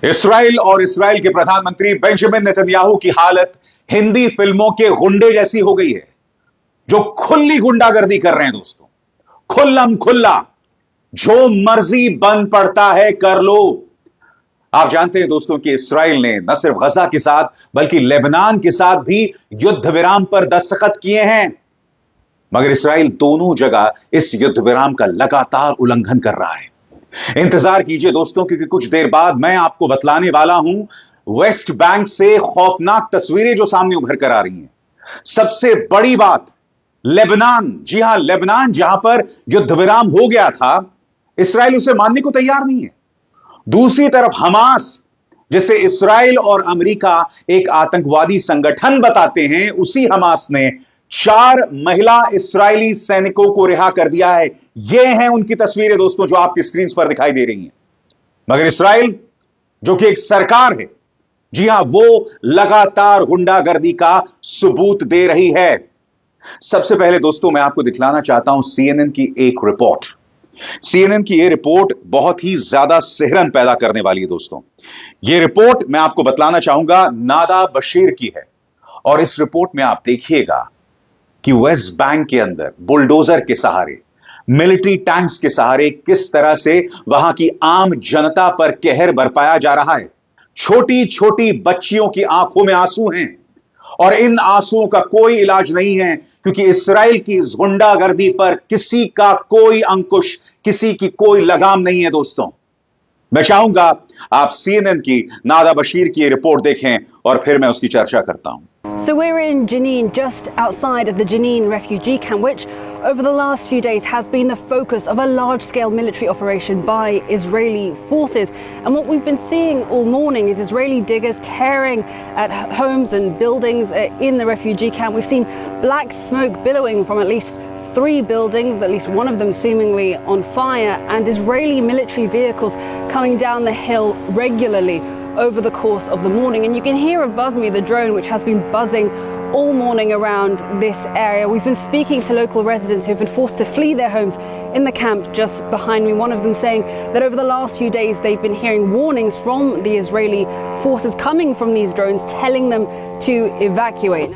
Israel और Israel के प्रधानमंत्री बेंजामिन नेतन्याहू की हालत हिंदी फिल्मों के गुंडे जैसी हो गई है, जो खुली गुंडागर्दी कर रहे हैं दोस्तों। खुल्लम खुल्ला जो मर्जी बन पड़ता है कर लो। आप जानते हैं दोस्तों कि इसराइल ने न सिर्फ गजा के साथ बल्कि लेबनान के साथ भी युद्ध विराम पर दस्तखत किए हैं, मगर इसराइल दोनों जगह इस युद्ध विराम का लगातार उल्लंघन कर रहा है। इंतजार कीजिए दोस्तों, क्योंकि कुछ देर बाद मैं आपको बतलाने वाला हूं वेस्ट बैंक से खौफनाक तस्वीरें जो सामने उभर कर आ रही हैं। सबसे बड़ी बात, लेबनान, जी हां लेबनान, जहां पर युद्ध विराम हो गया था, इसराइल उसे मानने को तैयार नहीं है। दूसरी तरफ हमास, जिसे इसराइल और अमेरिका एक आतंकवादी संगठन बताते हैं, उसी हमास ने 4 महिला इसराइली सैनिकों को रिहा कर दिया है। ये हैं उनकी तस्वीरें दोस्तों जो आपकी स्क्रीन पर दिखाई दे रही हैं। मगर इसराइल, जो कि एक सरकार है, जी हां, वो लगातार गुंडागर्दी का सबूत दे रही है। सबसे पहले दोस्तों मैं आपको दिखलाना चाहता हूं सीएनएन की एक रिपोर्ट। सीएनएन की यह रिपोर्ट बहुत ही ज्यादा सिहरन पैदा करने वाली है दोस्तों। यह रिपोर्ट मैं आपको बतलाना चाहूंगा नादा बशीर की है, और इस रिपोर्ट में आप देखिएगा कि वेस्ट बैंक के अंदर बुलडोजर के सहारे, मिलिट्री टैंक्स के सहारे किस तरह से वहां की आम जनता पर कहर बरपाया जा रहा है। छोटी छोटी बच्चियों की आंखों में आंसू हैं, और इन आंसुओं का कोई इलाज नहीं है, क्योंकि इसराइल की इस गुंडागर्दी पर किसी का कोई अंकुश, किसी की कोई लगाम नहीं है दोस्तों। मैं चाहूंगा आप सीएनएन की नादा बशीर की ये रिपोर्ट देखें और फिर मैं उसकी चर्चा करता हूं। So we're in Jenin, just outside of the Jenin refugee camp, which over the last few days has been the focus of a large-scale military operation by Israeli forces. And what we've been seeing all morning is Israeli diggers tearing at homes and buildings in the refugee camp. We've seen black smoke billowing from at least 3 buildings, at least one of them seemingly on fire, and Israeli military vehicles coming down the hill regularly over the course of the morning. And you can hear above me the drone which has been buzzing all morning around this area. We've been speaking to local residents who've been forced to flee their homes in the camp just behind me. One of them saying that over the last few days they've been hearing warnings from the Israeli forces coming from these drones telling them to evacuate.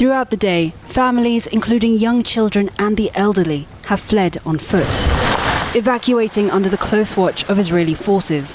Throughout the day, families, including young children and the elderly, have fled on foot, evacuating under the close watch of Israeli forces.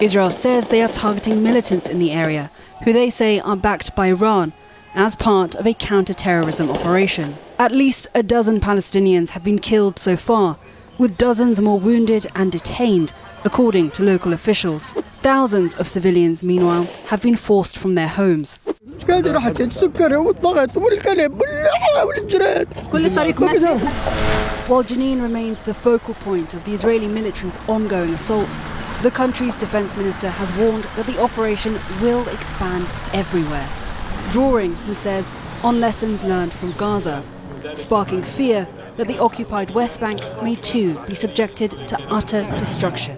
Israel says they are targeting militants in the area, who they say are backed by Iran, as part of a counter-terrorism operation. At least a dozen Palestinians have been killed so far, with dozens more wounded and detained, according to local officials. Thousands of civilians, meanwhile, have been forced from their homes. While Jenin remains the focal point of the Israeli military's ongoing assault, the country's defense minister has warned that the operation will expand everywhere, drawing, he says, on lessons learned from Gaza, sparking fear that the occupied West Bank may too be subjected to utter destruction.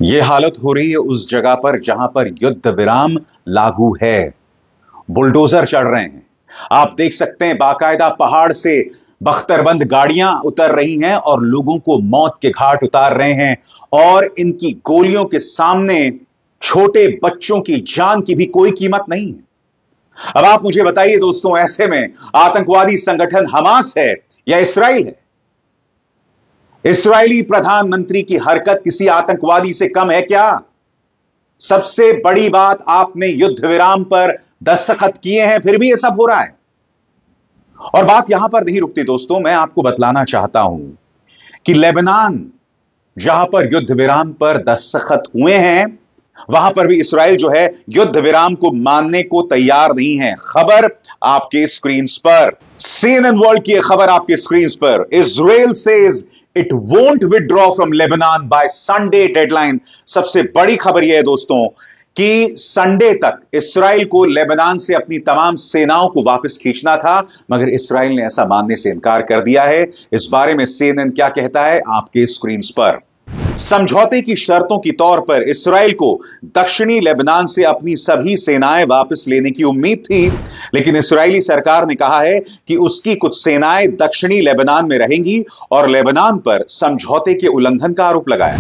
यह हालत हो रही है उस जगह पर जहां पर युद्ध विराम लागू है। बुलडोजर चढ़ रहे हैं, आप देख सकते हैं बाकायदा पहाड़ से बख्तरबंद गाड़ियां उतर रही हैं और लोगों को मौत के घाट उतार रहे हैं, और इनकी गोलियों के सामने छोटे बच्चों की जान की भी कोई कीमत नहीं है। अब आप मुझे बताइए दोस्तों, ऐसे में आतंकवादी संगठन हमास है या इसराइल है? इस्राएली प्रधानमंत्री की हरकत किसी आतंकवादी से कम है क्या? सबसे बड़ी बात, आपने युद्ध विराम पर दस्तखत किए हैं, फिर भी यह सब हो रहा है। और बात यहां पर नहीं रुकती दोस्तों, मैं आपको बतलाना चाहता हूं कि लेबनान, जहां पर युद्ध विराम पर दस्तखत हुए हैं, वहां पर भी इसराइल जो है युद्ध विराम को मानने को तैयार नहीं है। खबर आपके स्क्रीन पर, सीएनएन वर्ल्ड की खबर आपके स्क्रीन पर। Israel says it won't withdraw from Lebanon by Sunday deadline. सबसे बड़ी खबर यह है दोस्तों कि संडे तक इसराइल को लेबनान से अपनी तमाम सेनाओं को वापस खींचना था, मगर इसराइल ने ऐसा मानने से इनकार कर दिया है। इस बारे में CNN क्या कहता है आपके स्क्रीन पर। समझौते की शर्तों की तौर पर इसराइल को दक्षिणी लेबनान से अपनी सभी सेनाएं वापस लेने की उम्मीद थी, लेकिन इस्राएली सरकार ने कहा है कि उसकी कुछ सेनाएं दक्षिणी लेबनान में रहेंगी और लेबनान पर समझौते के उल्लंघन का आरोप लगाया।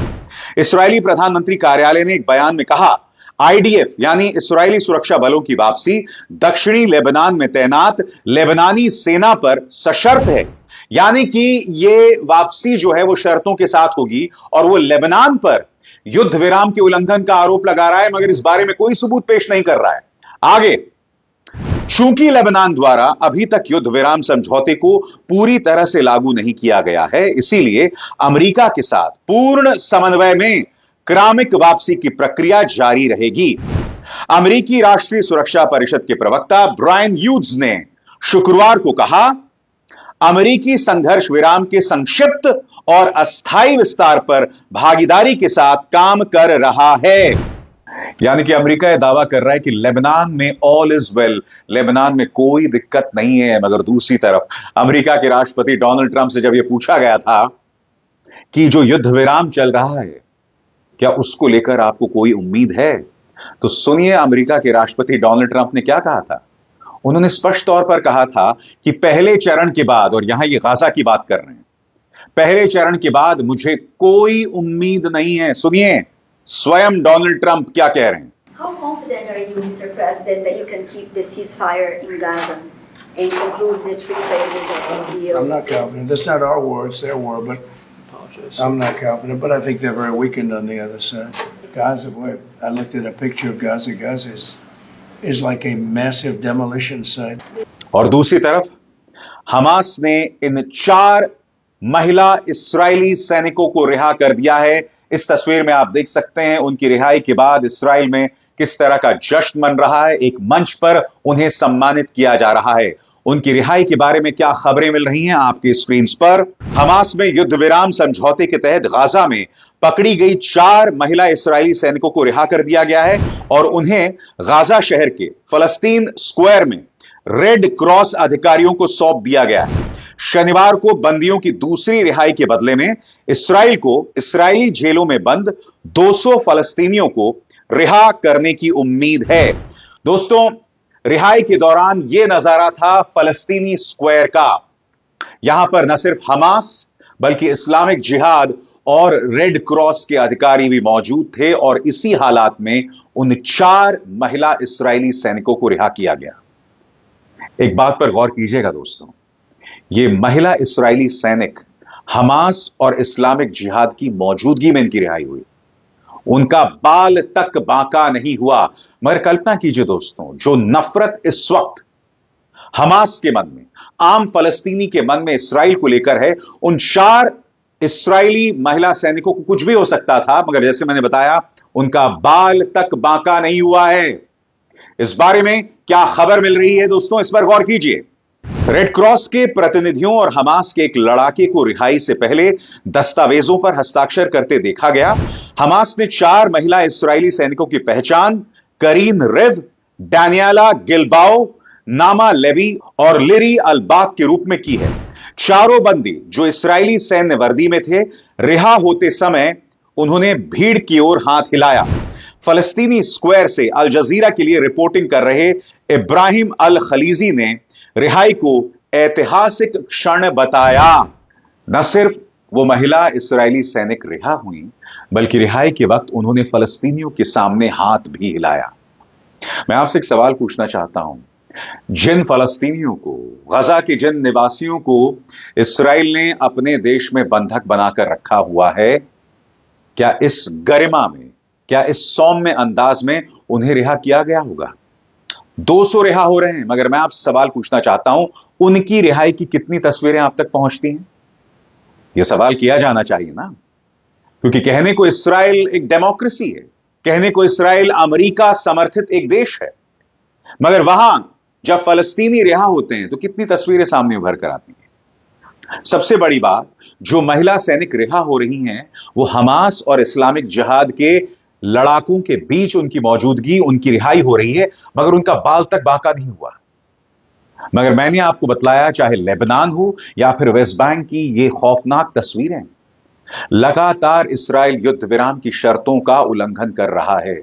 इस्राएली प्रधानमंत्री कार्यालय ने एक बयान में कहा, IDF यानी इस्राएली सुरक्षा बलों की वापसी दक्षिणी लेबनान में तैनात लेबनानी सेना पर सशर्त है, यानी कि यह वापसी जो है वो शर्तों के साथ होगी और वो लेबनान पर युद्ध विराम के उल्लंघन का आरोप लगा रहा है, मगर इस बारे में कोई सबूत पेश नहीं कर रहा है। आगे, चूंकि लेबनान द्वारा अभी तक युद्ध विराम समझौते को पूरी तरह से लागू नहीं किया गया है, इसीलिए अमेरिका के साथ पूर्ण समन्वय में क्रमिक वापसी की प्रक्रिया जारी रहेगी। अमेरिकी राष्ट्रीय सुरक्षा परिषद के प्रवक्ता ब्रायन ह्यूज ने शुक्रवार को कहा, अमेरिकी संघर्ष विराम के संक्षिप्त और अस्थायी विस्तार पर भागीदारी के साथ काम कर रहा है। यानी कि अमेरिका यह दावा कर रहा है कि लेबनान में ऑल इज वेल, लेबनान में कोई दिक्कत नहीं है। मगर दूसरी तरफ अमेरिका के राष्ट्रपति डोनाल्ड ट्रंप से जब यह पूछा गया था कि जो युद्ध विराम चल रहा है क्या उसको लेकर आपको कोई उम्मीद है, तो सुनिए अमेरिका के राष्ट्रपति डोनाल्ड ट्रंप ने क्या कहा था। उन्होंने स्पष्ट तौर पर कहा था कि पहले चरण के बाद, और यहां ये गाजा की बात कर रहे हैं, पहले चरण के बाद मुझे कोई उम्मीद नहीं है। सुनिए स्वयं डोनाल्ड ट्रंप क्या कह रहे हैं। How confident are you, Mr. President, that you can keep the ceasefire in Gaza and conclude the three phases of the deal? I'm not confident. That's not our war, it's their war, but I'm not confident. But I think they're very weakened on the other side. Gaza, boy, I looked at a picture of Gaza. Gaza is like a massive demolition site. और दूसरी तरफ Hamas ने इन 4 महिला इस्राएली सैनिकों को रिहा कर दिया है। इस तस्वीर में आप देख सकते हैं उनकी रिहाई के बाद इस्राएल में किस तरह का जश्न मन रहा है। एक मंच पर उन्हें सम्मानित किया जा रहा है। उनकी रिहाई के बारे में क्या खबरें मिल रही हैं आपके स्क्रीन पर। हमास में युद्ध विराम समझौते के तहत गाजा में पकड़ी गई 4 महिला इस्राएली सैनिकों को रिहा कर दिया गया है और उन्हें गाजा शहर के फलस्तीन स्क्वायर में रेड क्रॉस अधिकारियों को सौंप दिया गया है। शनिवार को बंदियों की दूसरी रिहाई के बदले में इसराइल को इस्राएली जेलों में बंद 200 फलस्तीनियों को रिहा करने की उम्मीद है। दोस्तों, रिहाई के दौरान यह नजारा था फलस्तीनी स्क्वायर का। यहां पर न सिर्फ हमास बल्कि इस्लामिक जिहाद और रेड क्रॉस के अधिकारी भी मौजूद थे और इसी हालात में उन 4 महिला इस्राएली सैनिकों को रिहा किया गया। एक बात पर गौर कीजिएगा दोस्तों, ये महिला इस्राएली सैनिक हमास और इस्लामिक जिहाद की मौजूदगी में इनकी रिहाई हुई। उनका बाल तक बांका नहीं हुआ। मगर कल्पना कीजिए दोस्तों, जो नफरत इस वक्त हमास के मन में, आम फलस्तीनी के मन में इसराइल को लेकर है, उन 4 इस्राएली महिला सैनिकों को कुछ भी हो सकता था, मगर जैसे मैंने बताया उनका बाल तक बांका नहीं हुआ है। इस बारे में क्या खबर मिल रही है दोस्तों, इस पर गौर कीजिए। रेड क्रॉस के प्रतिनिधियों और हमास के एक लड़ाके को रिहाई से पहले दस्तावेजों पर हस्ताक्षर करते देखा गया। हमास ने 4 महिला इस्राएली सैनिकों की पहचान करीन रिव, डैनियाला गिलबाओ, नामा लेवी और लिरी अलबाग के रूप में की है। चारों बंदी जो इस्राएली सैन्य वर्दी में थे, रिहा होते समय उन्होंने भीड़ की ओर हाथ हिलाया। फलस्तीनी स्क्वायर से अल जजीरा के लिए रिपोर्टिंग कर रहे इब्राहिम अल खलीजी ने रिहाई को ऐतिहासिक क्षण बताया। न सिर्फ वो महिला इस्राएली सैनिक रिहा हुई, बल्कि रिहाई के वक्त उन्होंने फलस्तीनियों के सामने हाथ भी हिलाया। मैं आपसे एक सवाल पूछना चाहता हूं, जिन फलस्तीनियों को, गजा के जिन निवासियों को इस्राएल ने अपने देश में बंधक बनाकर रखा हुआ है, क्या इस गरिमा में, क्या इस सौम्य अंदाज में उन्हें रिहा किया गया होगा? 200 रिहा हो रहे हैं, मगर मैं आपसे सवाल पूछना चाहता हूं, उनकी रिहाई की कितनी तस्वीरें आप तक पहुंचती हैं? यह सवाल किया जाना चाहिए ना, क्योंकि कहने को इस्राएल एक डेमोक्रेसी है, कहने को इस्राएल अमेरिका समर्थित एक देश है, मगर वहां जब फलस्तीनी रिहा होते हैं तो कितनी तस्वीरें सामने उभर कर आती हैं। सबसे बड़ी बात, जो महिला सैनिक रिहा हो रही हैं वो हमास और इस्लामिक जिहाद के लड़ाकों के बीच उनकी मौजूदगी, उनकी रिहाई हो रही है, मगर उनका बाल तक बांका नहीं हुआ। मगर मैंने आपको बतलाया, चाहे लेबनान हो या फिर वेस्ट बैंक की ये खौफनाक तस्वीरें, लगातार इस्राएल युद्ध विराम की शर्तों का उल्लंघन कर रहा है।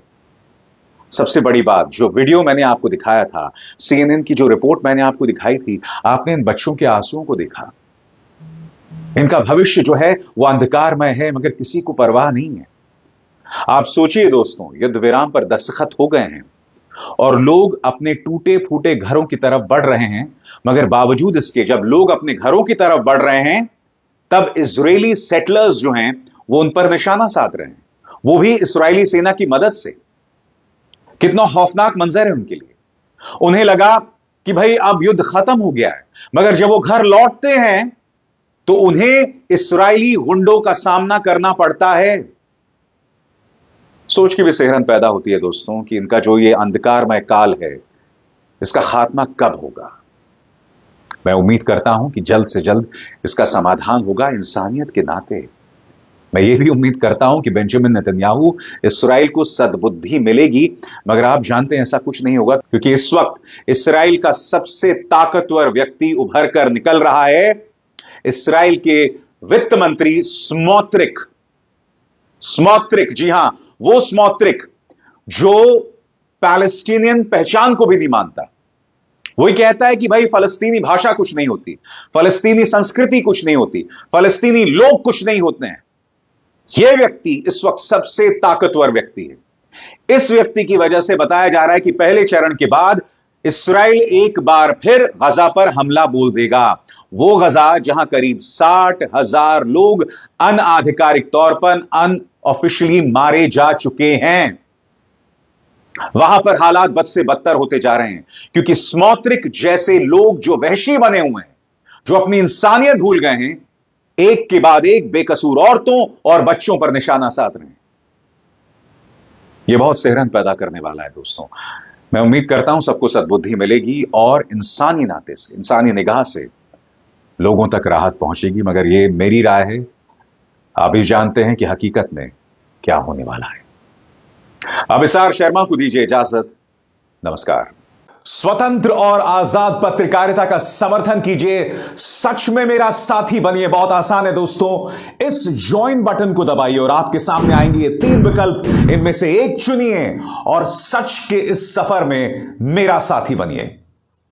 सबसे बड़ी बात, जो वीडियो मैंने आपको दिखाया था, CNN की जो रिपोर्ट मैंने आपको दिखाई थी, आपने इन बच्चों के आंसुओं को देखा। इनका भविष्य जो है वो अंधकारमय है, मगर किसी को परवाह नहीं है। आप सोचिए दोस्तों, युद्ध विराम पर दस्तखत हो गए हैं और लोग अपने टूटे फूटे घरों की तरफ बढ़ रहे हैं, मगर बावजूद इसके जब लोग अपने घरों की तरफ बढ़ रहे हैं, तब इजरायली सेटलर्स जो हैं वो उन पर निशाना साध रहे हैं, वो भी इस्राएली सेना की मदद से। कितना खौफनाक मंजर है उनके लिए। उन्हें लगा कि भाई अब युद्ध खत्म हो गया है, मगर जब वो घर लौटते हैं तो उन्हें इस्राएली गुंडों का सामना करना पड़ता है। सोच की भी सेहरन पैदा होती है दोस्तों कि इनका जो ये अंधकारमय काल है, इसका खात्मा कब होगा। मैं उम्मीद करता हूं कि जल्द से जल्द इसका समाधान होगा इंसानियत के नाते। मैं ये भी उम्मीद करता हूं कि बेंजामिन नेतन्याहू, इस्राएल को सद्बुद्धि मिलेगी, मगर आप जानते हैं ऐसा कुछ नहीं होगा, क्योंकि इस वक्त इस्राएल का सबसे ताकतवर व्यक्ति उभर कर निकल रहा है, इस्राएल के वित्त मंत्री स्मोत्रिक। जी हां, वो स्मोत्रिक जो पैलेस्टीनियन पहचान को भी नहीं मानता। वही कहता है कि भाई फलस्तीनी भाषा कुछ नहीं होती, फलस्तीनी संस्कृति कुछ नहीं होती, फलस्तीनी लोग कुछ नहीं होते हैं। यह व्यक्ति इस वक्त सबसे ताकतवर व्यक्ति है। इस व्यक्ति की वजह से बताया जा रहा है कि पहले चरण के बाद इस्राएल एक बार फिर गजा पर हमला बोल देगा। वो गजा जहां करीब 60,000 लोग अनआधिकारिक तौर पर अनऑफिशियली मारे जा चुके हैं, वहां पर हालात बद से बदतर होते जा रहे हैं, क्योंकि स्मोत्रिक जैसे लोग जो वहशी बने हुए हैं, जो अपनी इंसानियत भूल गए हैं, एक के बाद एक बेकसूर औरतों और बच्चों पर निशाना साध रहे हैं। यह बहुत सेहरन पैदा करने वाला है दोस्तों। मैं उम्मीद करता हूं सबको सद्बुद्धि मिलेगी और इंसानी नाते से, इंसानी निगाह से लोगों तक राहत पहुंचेगी, मगर यह मेरी राय है। आप भी जानते हैं कि हकीकत में क्या होने वाला है। अभिसार शर्मा को दीजिए इजाजत। नमस्कार। स्वतंत्र और आजाद पत्रकारिता का समर्थन कीजिए, सच में मेरा साथी बनिए। बहुत आसान है दोस्तों, इस ज्वाइन बटन को दबाइए और आपके सामने आएंगे ये 3 विकल्प, इनमें से एक चुनिए और सच के इस सफर में मेरा साथी बनिए।